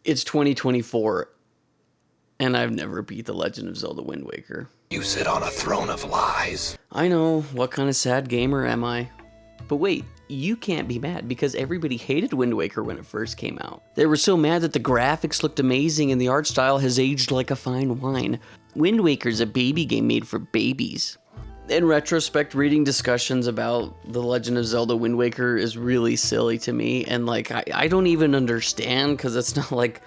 It's 2024, and I've never beat The Legend of Zelda Wind Waker. You sit on a throne of lies. I know, what kind of sad gamer am I? But wait, you can't be mad because everybody hated Wind Waker when it first came out. They were so mad that the graphics looked amazing and the art style has aged like a fine wine. Wind Waker's a baby game made for babies. In retrospect, reading discussions about The Legend of Zelda Wind Waker is really silly to me, and I don't even understand because it's not like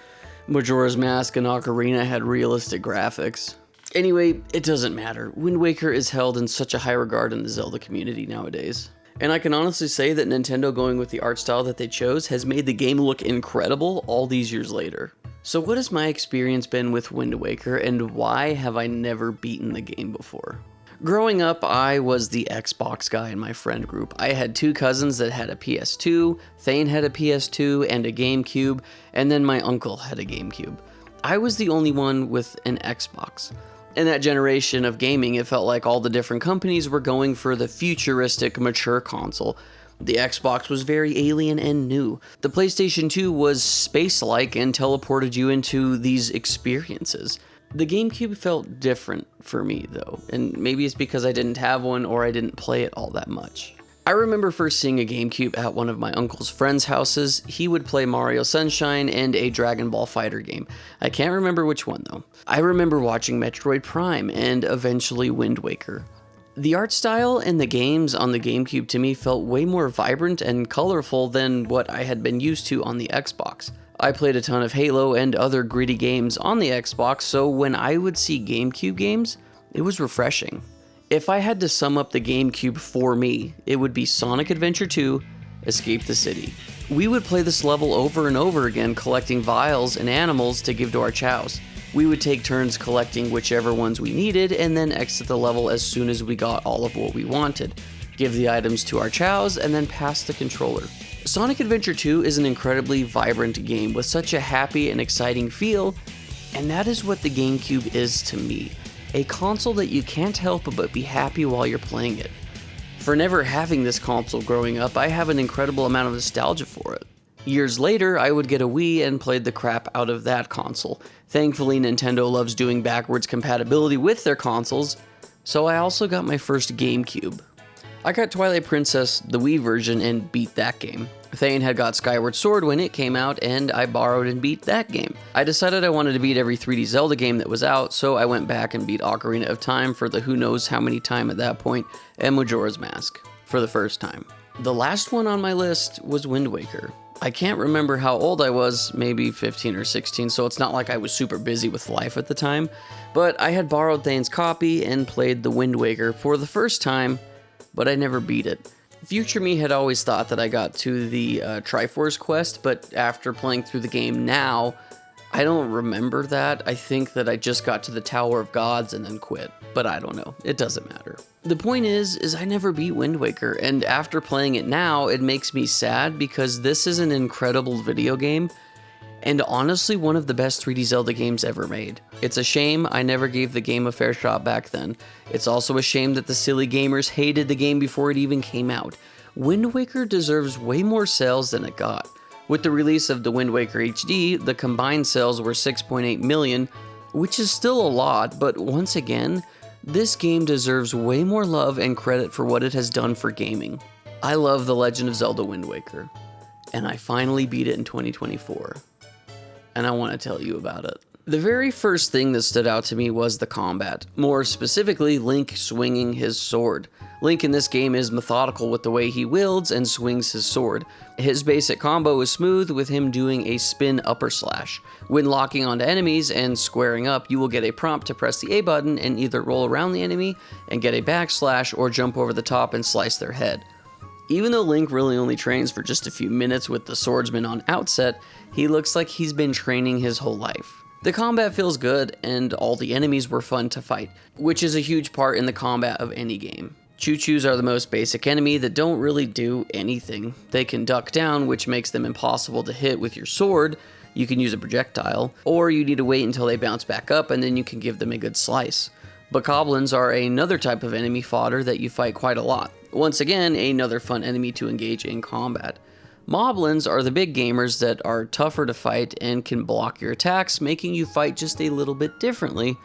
Majora's Mask and Ocarina had realistic graphics. Anyway, it doesn't matter. Wind Waker is held in such a high regard in the Zelda community nowadays. And I can honestly say that Nintendo going with the art style that they chose has made the game look incredible all these years later. So what has my experience been with Wind Waker, and why have I never beaten the game before? Growing up, I was the Xbox guy in my friend group. I had two cousins that had a PS2, Thane had a PS2 and a Gamecube, and then my uncle had a Gamecube. I was the only one with an Xbox. In that generation of gaming, it felt like all the different companies were going for the futuristic, mature console. The Xbox was very alien and new. The PlayStation 2 was space-like and teleported you into these experiences. The GameCube felt different for me, though, and maybe it's because I didn't have one or I didn't play it all that much. I remember first seeing a GameCube at one of my uncle's friends' houses. He would play Mario Sunshine and a Dragon Ball Fighter game. I can't remember which one, though. I remember watching Metroid Prime and eventually Wind Waker. The art style and the games on the GameCube to me felt way more vibrant and colorful than what I had been used to on the Xbox. I played a ton of Halo and other gritty games on the Xbox, so when I would see GameCube games, it was refreshing. If I had to sum up the GameCube for me, it would be Sonic Adventure 2, Escape the City. We would play this level over and over again, collecting vials and animals to give to our chows. We would take turns collecting whichever ones we needed, and then exit the level as soon as we got all of what we wanted. Give the items to our chows, and then pass the controller. Sonic Adventure 2 is an incredibly vibrant game with such a happy and exciting feel, and that is what the GameCube is to me. A console that you can't help but be happy while you're playing it. For never having this console growing up, I have an incredible amount of nostalgia for it. Years later, I would get a Wii and played the crap out of that console. Thankfully, Nintendo loves doing backwards compatibility with their consoles, so I also got my first GameCube. I got Twilight Princess, the Wii version, and beat that game. Thane had got Skyward Sword when it came out, and I borrowed and beat that game. I decided I wanted to beat every 3D Zelda game that was out, so I went back and beat Ocarina of Time for the who knows how many time at that point, and Majora's Mask for the first time. The last one on my list was Wind Waker. I can't remember how old I was, maybe 15 or 16, so it's not like I was super busy with life at the time, but I had borrowed Thane's copy and played the Wind Waker for the first time, but I never beat it. Future me had always thought that I got to the Triforce quest, but after playing through the game now, I don't remember that. I think that I just got to the Tower of Gods and then quit, but I don't know. It doesn't matter. The point is I never beat Wind Waker, and after playing it now, it makes me sad because this is an incredible video game, and honestly one of the best 3D Zelda games ever made. It's a shame I never gave the game a fair shot back then. It's also a shame that the silly gamers hated the game before it even came out. Wind Waker deserves way more sales than it got. With the release of the Wind Waker HD, the combined sales were 6.8 million, which is still a lot, but once again, this game deserves way more love and credit for what it has done for gaming. I love The Legend of Zelda Wind Waker, and I finally beat it in 2024. And I want to tell you about it. The very first thing that stood out to me was the combat, more specifically Link swinging his sword. Link in this game is methodical with the way he wields and swings his sword. His basic combo is smooth with him doing a spin upper slash. When locking onto enemies and squaring up, you will get a prompt to press the A button and either roll around the enemy and get a backslash or jump over the top and slice their head. Even though Link really only trains for just a few minutes with the swordsman on Outset, he looks like he's been training his whole life. The combat feels good, and all the enemies were fun to fight, which is a huge part in the combat of any game. Choo-choos are the most basic enemy that don't really do anything. They can duck down, which makes them impossible to hit with your sword. You can use a projectile, or you need to wait until they bounce back up and then you can give them a good slice. But goblins are another type of enemy fodder that you fight quite a lot. Once again, another fun enemy to engage in combat. Moblins are the big gamers that are tougher to fight and can block your attacks, making you fight just a little bit differently,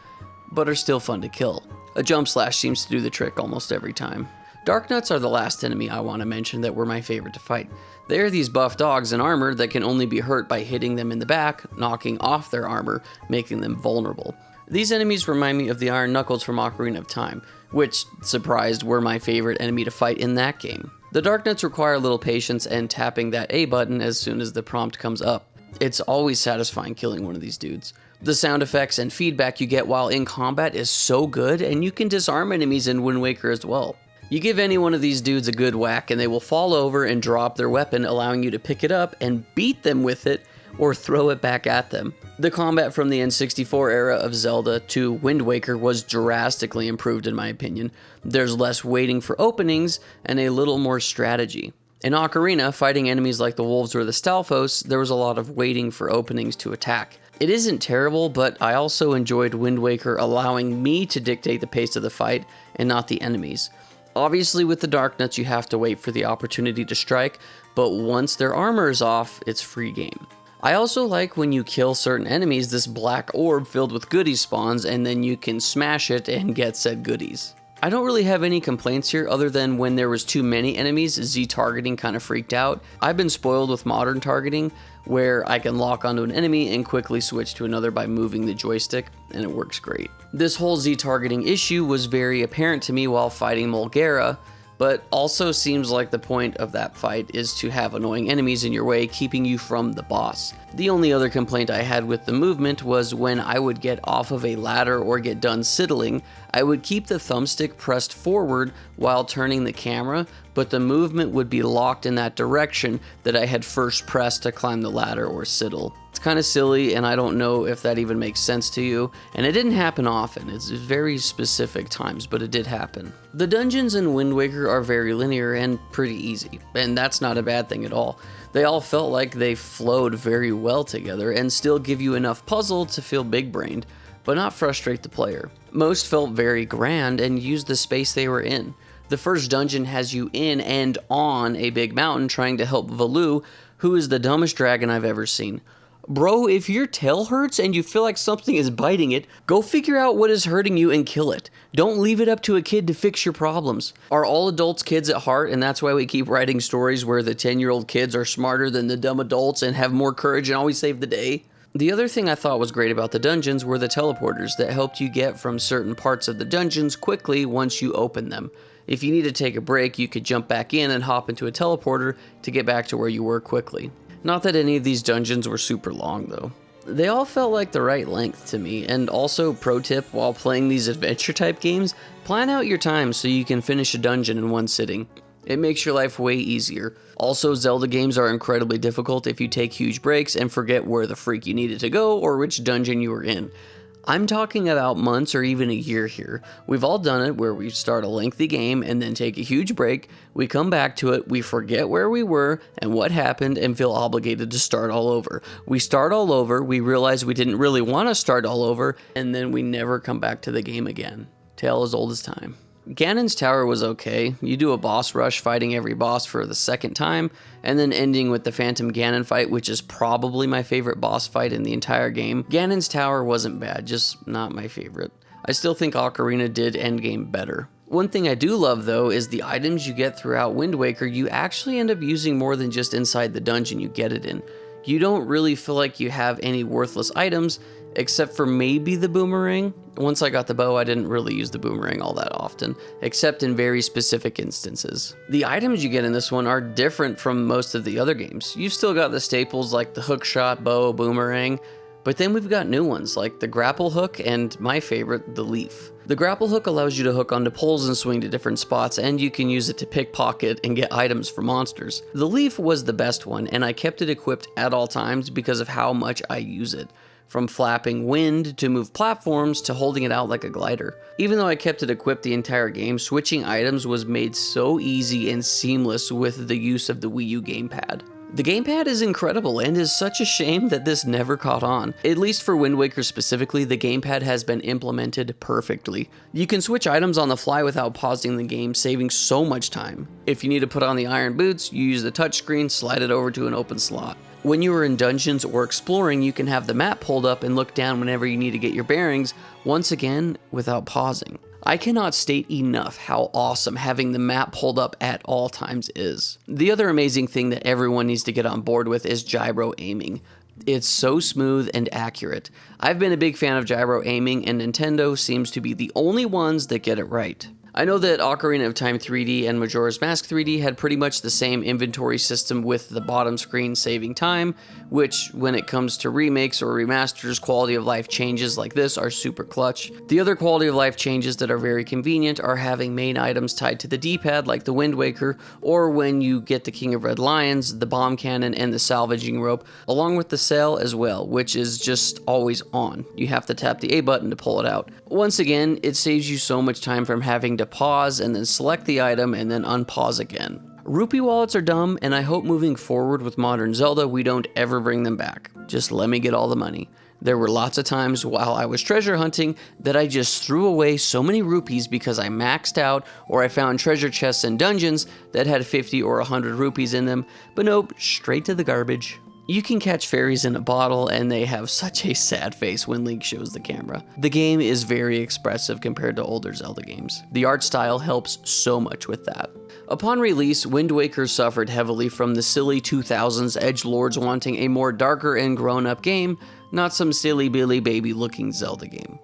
but are still fun to kill. A jump slash seems to do the trick almost every time. Darknuts are the last enemy I want to mention that were my favorite to fight. They are these buff dogs in armor that can only be hurt by hitting them in the back, knocking off their armor, making them vulnerable. These enemies remind me of the Iron Knuckles from Ocarina of Time, which, surprised, were my favorite enemy to fight in that game. The Darknuts require a little patience and tapping that A button as soon as the prompt comes up. It's always satisfying killing one of these dudes. The sound effects and feedback you get while in combat is so good, and you can disarm enemies in Wind Waker as well. You give any one of these dudes a good whack and they will fall over and drop their weapon, allowing you to pick it up and beat them with it or throw it back at them. The combat from the N64 era of Zelda to Wind Waker was drastically improved in my opinion. There's less waiting for openings and a little more strategy. In Ocarina, fighting enemies like the wolves or the Stalfos, there was a lot of waiting for openings to attack. It isn't terrible, but I also enjoyed Wind Waker allowing me to dictate the pace of the fight and not the enemies. Obviously with the Darknuts you have to wait for the opportunity to strike, but once their armor is off, it's free game. I also like when you kill certain enemies, this black orb filled with goodies spawns and then you can smash it and get said goodies. I don't really have any complaints here other than when there was too many enemies, Z targeting kind of freaked out. I've been spoiled with modern targeting where I can lock onto an enemy and quickly switch to another by moving the joystick, and it works great. This whole Z targeting issue was very apparent to me while fighting Mulgara, but also seems like the point of that fight is to have annoying enemies in your way, keeping you from the boss. The only other complaint I had with the movement was when I would get off of a ladder or get done sidling, I would keep the thumbstick pressed forward while turning the camera, but the movement would be locked in that direction that I had first pressed to climb the ladder or sidle. It's kind of silly, and I don't know if that even makes sense to you, and it didn't happen often. It's very specific times, but it did happen. The dungeons in Wind Waker are very linear and pretty easy, and that's not a bad thing at all. They all felt like they flowed very well together and still give you enough puzzle to feel big-brained, but not frustrate the player. Most felt very grand and used the space they were in. The first dungeon has you in and on a big mountain trying to help Valoo, who is the dumbest dragon I've ever seen. Bro, if your tail hurts and you feel like something is biting it, go figure out what is hurting you and kill it. Don't leave it up to a kid to fix your problems. Are all adults kids at heart, and that's why we keep writing stories where the 10-year-old kids are smarter than the dumb adults and have more courage and always save the day? The other thing I thought was great about the dungeons were the teleporters that helped you get from certain parts of the dungeons quickly once you open them. If you need to take a break, you could jump back in and hop into a teleporter to get back to where you were quickly. Not that any of these dungeons were super long though. They all felt like the right length to me, and also pro tip while playing these adventure type games, plan out your time so you can finish a dungeon in one sitting. It makes your life way easier. Also, Zelda games are incredibly difficult if you take huge breaks and forget where the freak you needed to go or which dungeon you were in. I'm talking about months or even a year here. We've all done it where we start a lengthy game and then take a huge break, we come back to it, we forget where we were and what happened and feel obligated to start all over. We start all over, we realize we didn't really want to start all over, and then we never come back to the game again. Tale as old as time. Ganon's Tower was okay. You do a boss rush fighting every boss for the second time, and then ending with the Phantom Ganon fight, which is probably my favorite boss fight in the entire game. Ganon's Tower wasn't bad, just not my favorite. I still think Ocarina did endgame better. One thing I do love though is the items you get throughout Wind Waker you actually end up using more than just inside the dungeon you get it in. You don't really feel like you have any worthless items, except for maybe the boomerang. Once I got the bow, I didn't really use the boomerang all that often, except in very specific instances. The items you get in this one are different from most of the other games. You've still got the staples like the hookshot, bow, boomerang, but then we've got new ones like the grapple hook and, my favorite, the leaf. The grapple hook allows you to hook onto poles and swing to different spots, and you can use it to pickpocket and get items for monsters. The leaf was the best one, and I kept it equipped at all times because of how much I use it. From flapping wind to move platforms to holding it out like a glider. Even though I kept it equipped the entire game, switching items was made so easy and seamless with the use of the Wii U gamepad. The gamepad is incredible and is such a shame that this never caught on. At least for Wind Waker specifically, the gamepad has been implemented perfectly. You can switch items on the fly without pausing the game, saving so much time. If you need to put on the iron boots, you use the touchscreen, slide it over to an open slot. When you are in dungeons or exploring, you can have the map pulled up and look down whenever you need to get your bearings, once again, without pausing. I cannot state enough how awesome having the map pulled up at all times is. The other amazing thing that everyone needs to get on board with is gyro aiming. It's so smooth and accurate. I've been a big fan of gyro aiming, and Nintendo seems to be the only ones that get it right. I know that Ocarina of Time 3D and Majora's Mask 3D had pretty much the same inventory system with the bottom screen saving time, which when it comes to remakes or remasters, quality of life changes like this are super clutch. The other quality of life changes that are very convenient are having main items tied to the D-pad like the Wind Waker, or when you get the King of Red Lions, the bomb cannon, and the salvaging rope, along with the sail as well, which is just always on. You have to tap the A button to pull it out. Once again, it saves you so much time from having to pause and then select the item and then unpause again. Rupee wallets are dumb, and I hope moving forward with modern Zelda we don't ever bring them back. Just let me get all the money. There were lots of times while I was treasure hunting that I just threw away so many rupees because I maxed out, or I found treasure chests in dungeons that had 50 or 100 rupees in them, but nope, straight to the garbage. You can catch fairies in a bottle, and they have such a sad face when Link shows the camera. The game is very expressive compared to older Zelda games. The art style helps so much with that. Upon release, Wind Waker suffered heavily from the silly 2000s edgelords wanting a more darker and grown-up game, not some silly Billy baby looking Zelda game.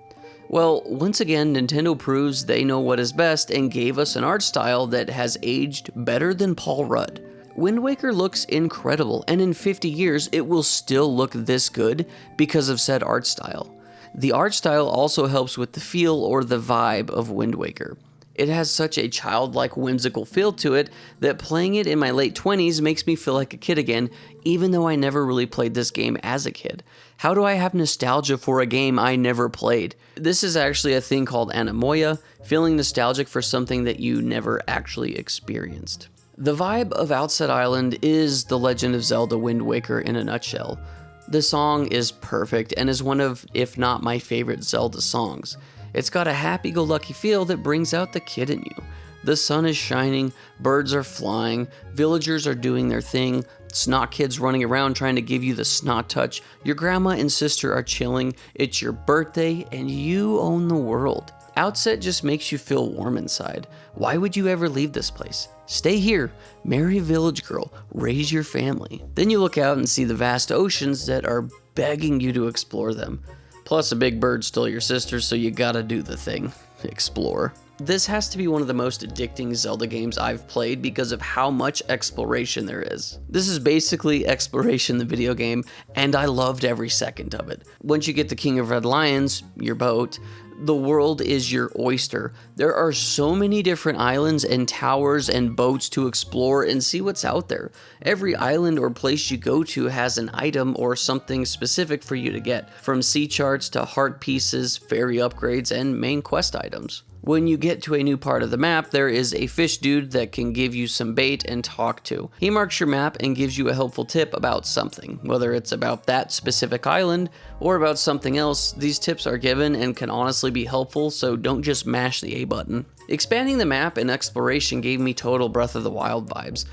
Well, once again, Nintendo proves they know what is best and gave us an art style that has aged better than Paul Rudd. Wind Waker looks incredible, and in 50 years it will still look this good because of said art style. The art style also helps with the feel or the vibe of Wind Waker. It has such a childlike, whimsical feel to it that playing it in my late 20s makes me feel like a kid again, even though I never really played this game as a kid. How do I have nostalgia for a game I never played? This is actually a thing called anemoia, feeling nostalgic for something that you never actually experienced. The vibe of Outset Island is the Legend of Zelda Wind Waker in a nutshell. The song is perfect and is one of, if not my favorite Zelda songs. It's got a happy-go-lucky feel that brings out the kid in you. The sun is shining, birds are flying, villagers are doing their thing, snot kids running around trying to give you the snot touch, your grandma and sister are chilling, it's your birthday, and you own the world. Outset just makes you feel warm inside. Why would you ever leave this place? Stay here, marry a village girl, raise your family. Then you look out and see the vast oceans that are begging you to explore them. Plus a big bird stole your sister, so you gotta do the thing. Explore. This has to be one of the most addicting Zelda games I've played because of how much exploration there is. This is basically exploration the video game, and I loved every second of it. Once you get the King of Red Lions, your boat, the world is your oyster. There are so many different islands and towers and boats to explore and see what's out there. Every island or place you go to has an item or something specific for you to get, from sea charts to heart pieces, fairy upgrades, and main quest items. When you get to a new part of the map, there is a fish dude that can give you some bait and talk to. He marks your map and gives you a helpful tip about something. Whether it's about that specific island or about something else, these tips are given and can honestly be helpful, so don't just mash the A button. Expanding the map and exploration gave me total Breath of the Wild vibes.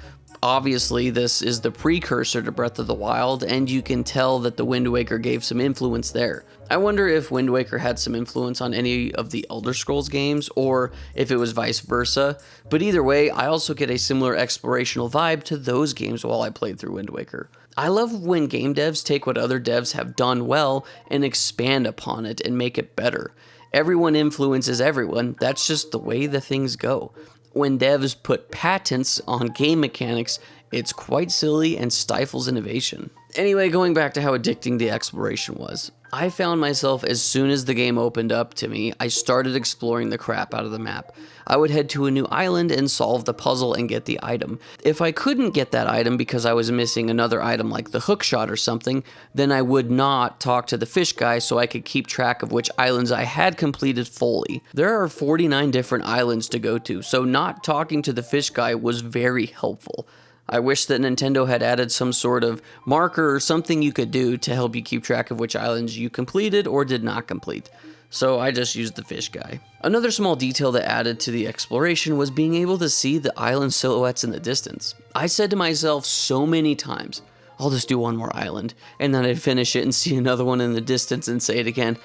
Obviously, this is the precursor to Breath of the Wild, and you can tell that the Wind Waker gave some influence there. I wonder if Wind Waker had some influence on any of the Elder Scrolls games, or if it was vice versa, but either way, I also get a similar explorational vibe to those games while I played through Wind Waker. I love when game devs take what other devs have done well and expand upon it and make it better. Everyone influences everyone, that's just the way the things go. When devs put patents on game mechanics, it's quite silly and stifles innovation. Anyway, going back to how addicting the exploration was. I found myself, as soon as the game opened up to me, I started exploring the crap out of the map. I would head to a new island and solve the puzzle and get the item. If I couldn't get that item because I was missing another item like the hookshot or something, then I would not talk to the fish guy so I could keep track of which islands I had completed fully. There are 49 different islands to go to, so not talking to the fish guy was very helpful. I wish that Nintendo had added some sort of marker or something you could do to help you keep track of which islands you completed or did not complete. So I just used the fish guy. Another small detail that added to the exploration was being able to see the island silhouettes in the distance. I said to myself so many times, I'll just do one more island, and then I'd finish it and see another one in the distance and say it again.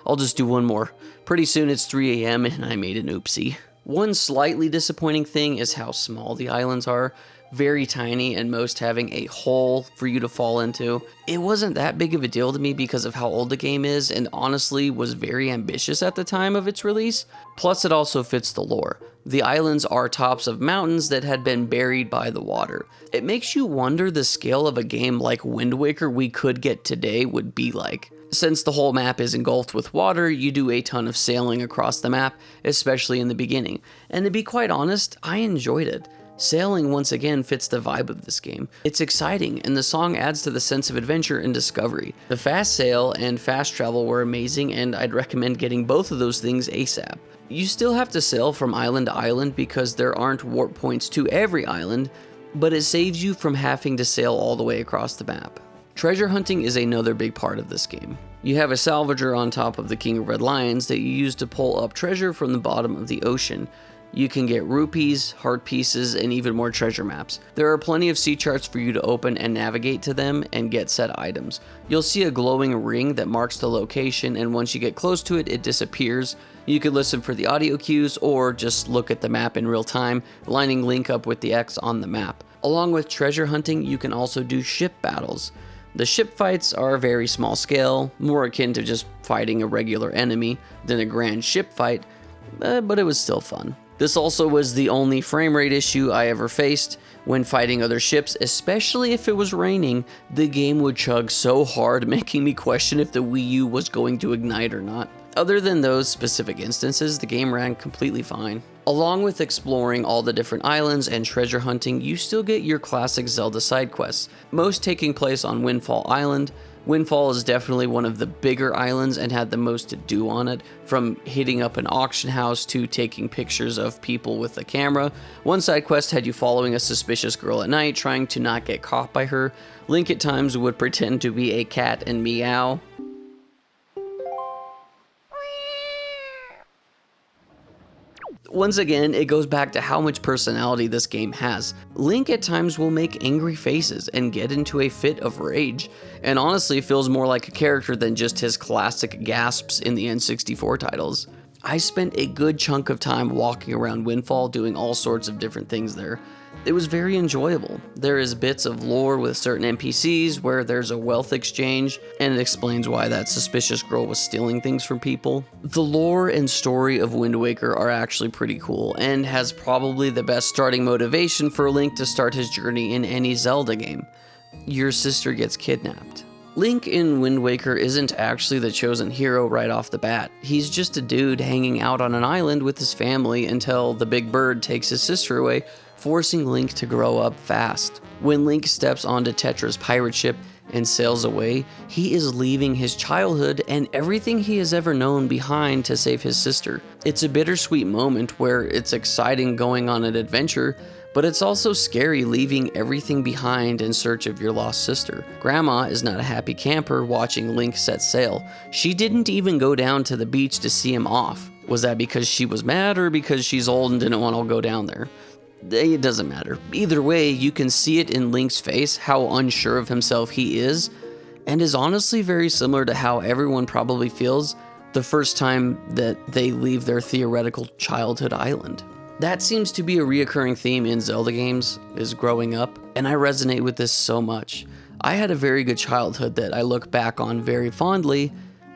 I'll just do one more. Pretty soon it's 3 a.m. and I made an oopsie. One slightly disappointing thing is how small the islands are. Very tiny, and most having a hole for you to fall into. It wasn't that big of a deal to me because of how old the game is, and honestly was very ambitious at the time of its release. Plus it also fits the lore. The islands are tops of mountains that had been buried by the water. It makes you wonder the scale of a game like Wind Waker we could get today would be like. Since the whole map is engulfed with water, you do a ton of sailing across the map, especially in the beginning. And to be quite honest, I enjoyed it. Sailing once again fits the vibe of this game. It's exciting, and the song adds to the sense of adventure and discovery. The fast sail and fast travel were amazing, and I'd recommend getting both of those things ASAP. You still have to sail from island to island because there aren't warp points to every island, but it saves you from having to sail all the way across the map. Treasure hunting is another big part of this game. You have a salvager on top of the King of Red Lions that you use to pull up treasure from the bottom of the ocean. You can get rupees, heart pieces, and even more treasure maps. There are plenty of sea charts for you to open and navigate to them and get set items. You'll see a glowing ring that marks the location, and once you get close to it, it disappears. You can listen for the audio cues or just look at the map in real time, lining Link up with the X on the map. Along with treasure hunting, you can also do ship battles. The ship fights are very small scale, more akin to just fighting a regular enemy than a grand ship fight, but it was still fun. This also was the only frame rate issue I ever faced. When fighting other ships, especially if it was raining, the game would chug so hard, making me question if the Wii U was going to ignite or not. Other than those specific instances, the game ran completely fine. Along with exploring all the different islands and treasure hunting, you still get your classic Zelda side quests, most taking place on Windfall Island. Windfall is definitely one of the bigger islands and had the most to do on it, from hitting up an auction house to taking pictures of people with a camera. One side quest had you following a suspicious girl at night, trying to not get caught by her. Link at times would pretend to be a cat and meow. Once again, it goes back to how much personality this game has. Link at times will make angry faces and get into a fit of rage, and honestly feels more like a character than just his classic gasps in the N64 titles. I spent a good chunk of time walking around Windfall doing all sorts of different things there. It was very enjoyable. There is bits of lore with certain NPCs where there's a wealth exchange, and it explains why that suspicious girl was stealing things from people. The lore and story of Wind Waker are actually pretty cool, and has probably the best starting motivation for Link to start his journey in any Zelda game. Your sister gets kidnapped. Link in Wind Waker isn't actually the chosen hero right off the bat. He's just a dude hanging out on an island with his family until the big bird takes his sister away, forcing Link to grow up fast. When Link steps onto Tetra's pirate ship and sails away, he is leaving his childhood and everything he has ever known behind to save his sister. It's a bittersweet moment where it's exciting going on an adventure, but it's also scary leaving everything behind in search of your lost sister. Grandma is not a happy camper watching Link set sail. She didn't even go down to the beach to see him off. Was that because she was mad or because she's old and didn't want to go down there? It doesn't matter. Either way, you can see it in Link's face how unsure of himself he is, and is honestly very similar to how everyone probably feels the first time that they leave their theoretical childhood island. That seems to be a reoccurring theme in Zelda games, is growing up, and I resonate with this so much. I had a very good childhood that I look back on very fondly,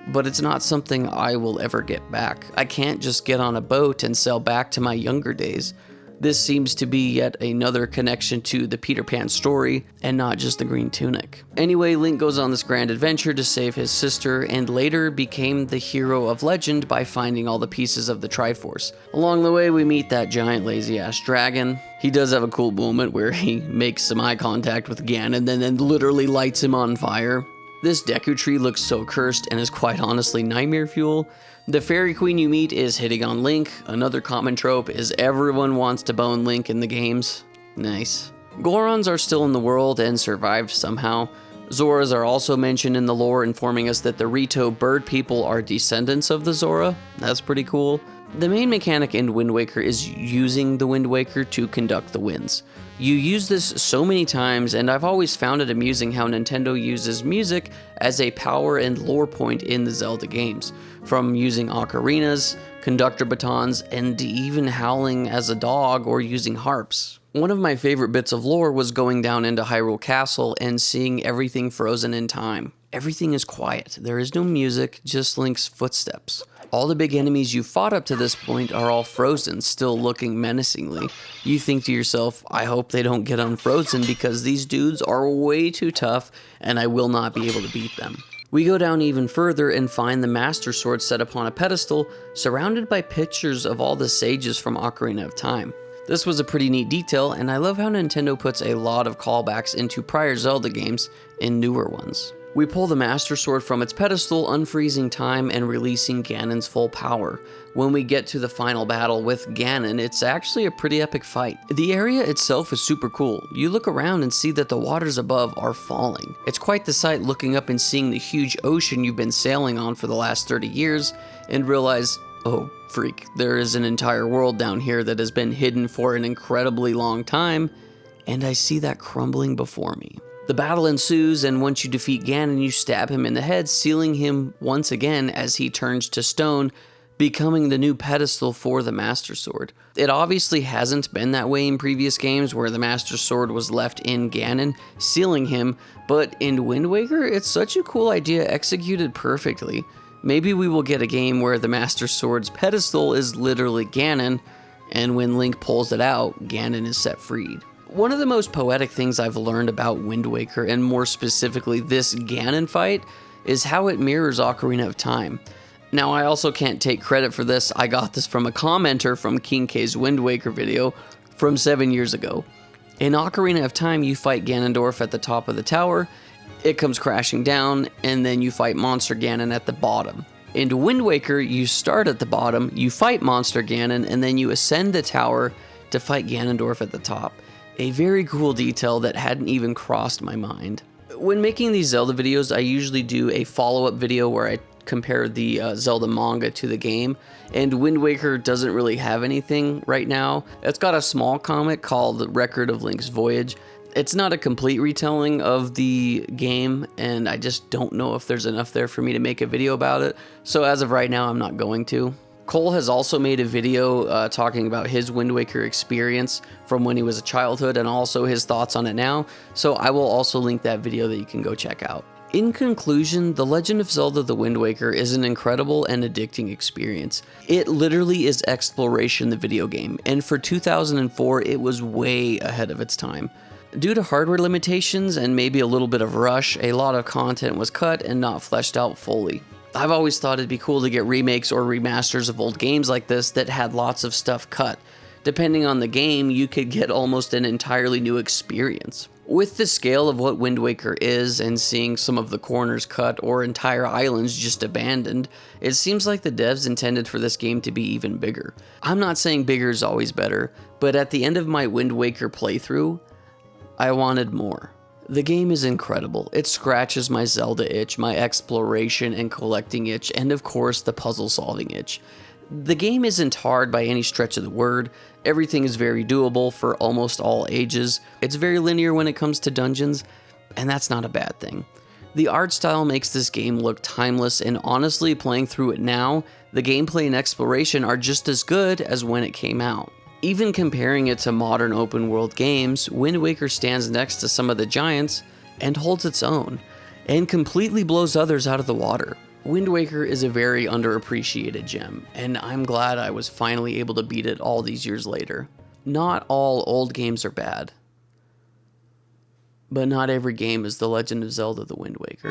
but it's not something I will ever get back. I can't just get on a boat and sail back to my younger days. This seems to be yet another connection to the Peter Pan story, and not just the green tunic. Anyway, Link goes on this grand adventure to save his sister, and later became the hero of legend by finding all the pieces of the Triforce. Along the way, we meet that giant lazy-ass dragon. He does have a cool moment where he makes some eye contact with Ganon and then literally lights him on fire. This Deku Tree looks so cursed and is quite honestly nightmare fuel. The Fairy Queen you meet is hitting on Link. Another common trope is everyone wants to bone Link in the games. Nice. Gorons are still in the world and survived somehow. Zoras are also mentioned in the lore, informing us that the Rito bird people are descendants of the Zora. That's pretty cool. The main mechanic in Wind Waker is using the Wind Waker to conduct the winds. You use this so many times, and I've always found it amusing how Nintendo uses music as a power and lore point in the Zelda games. From using ocarinas, conductor batons, and even howling as a dog or using harps. One of my favorite bits of lore was going down into Hyrule Castle and seeing everything frozen in time. Everything is quiet. There is no music, just Link's footsteps. All the big enemies you fought up to this point are all frozen, still looking menacingly. You think to yourself, I hope they don't get unfrozen because these dudes are way too tough and I will not be able to beat them. We go down even further and find the Master Sword set upon a pedestal, surrounded by pictures of all the sages from Ocarina of Time. This was a pretty neat detail, and I love how Nintendo puts a lot of callbacks into prior Zelda games in newer ones. We pull the Master Sword from its pedestal, unfreezing time and releasing Ganon's full power. When we get to the final battle with Ganon, it's actually a pretty epic fight. The area itself is super cool. You look around and see that the waters above are falling. It's quite the sight looking up and seeing the huge ocean you've been sailing on for the last 30 years and realize, oh freak, there is an entire world down here that has been hidden for an incredibly long time, and I see that crumbling before me. The battle ensues, and once you defeat Ganon, you stab him in the head, sealing him once again as he turns to stone, becoming the new pedestal for the Master Sword. It obviously hasn't been that way in previous games where the Master Sword was left in Ganon, sealing him, but in Wind Waker, it's such a cool idea executed perfectly. Maybe we will get a game where the Master Sword's pedestal is literally Ganon, and when Link pulls it out, Ganon is set freed. One of the most poetic things I've learned about Wind Waker, and more specifically this Ganon fight, is how it mirrors Ocarina of Time. Now, I also can't take credit for this. I got this from a commenter from King K's Wind Waker video from 7 years ago. In Ocarina of Time, you fight Ganondorf at the top of the tower, it comes crashing down, and then you fight Monster Ganon at the bottom. In Wind Waker, you start at the bottom, you fight Monster Ganon, and then you ascend the tower to fight Ganondorf at the top. A very cool detail that hadn't even crossed my mind. When making these Zelda videos, I usually do a follow-up video where I compare the Zelda manga to the game, and Wind Waker doesn't really have anything right now. It's got a small comic called Record of Link's Voyage. It's not a complete retelling of the game, and I just don't know if there's enough there for me to make a video about it, so as of right now, I'm not going to. Cole has also made a video talking about his Wind Waker experience from when he was a childhood and also his thoughts on it now, so I will also link that video that you can go check out. In conclusion, The Legend of Zelda The Wind Waker is an incredible and addicting experience. It literally is exploration the video game, and for 2004, it was way ahead of its time. Due to hardware limitations and maybe a little bit of rush, a lot of content was cut and not fleshed out fully. I've always thought it'd be cool to get remakes or remasters of old games like this that had lots of stuff cut. Depending on the game, you could get almost an entirely new experience. With the scale of what Wind Waker is and seeing some of the corners cut or entire islands just abandoned, it seems like the devs intended for this game to be even bigger. I'm not saying bigger is always better, but at the end of my Wind Waker playthrough, I wanted more. The game is incredible. It scratches my Zelda itch, my exploration and collecting itch, and of course the puzzle solving itch. The game isn't hard by any stretch of the word. Everything is very doable for almost all ages. It's very linear when it comes to dungeons, and that's not a bad thing. The art style makes this game look timeless, and honestly, playing through it now, the gameplay and exploration are just as good as when it came out. Even comparing it to modern open world games, Wind Waker stands next to some of the giants and holds its own, and completely blows others out of the water. Wind Waker is a very underappreciated gem, and I'm glad I was finally able to beat it all these years later. Not all old games are bad, but not every game is The Legend of Zelda The Wind Waker.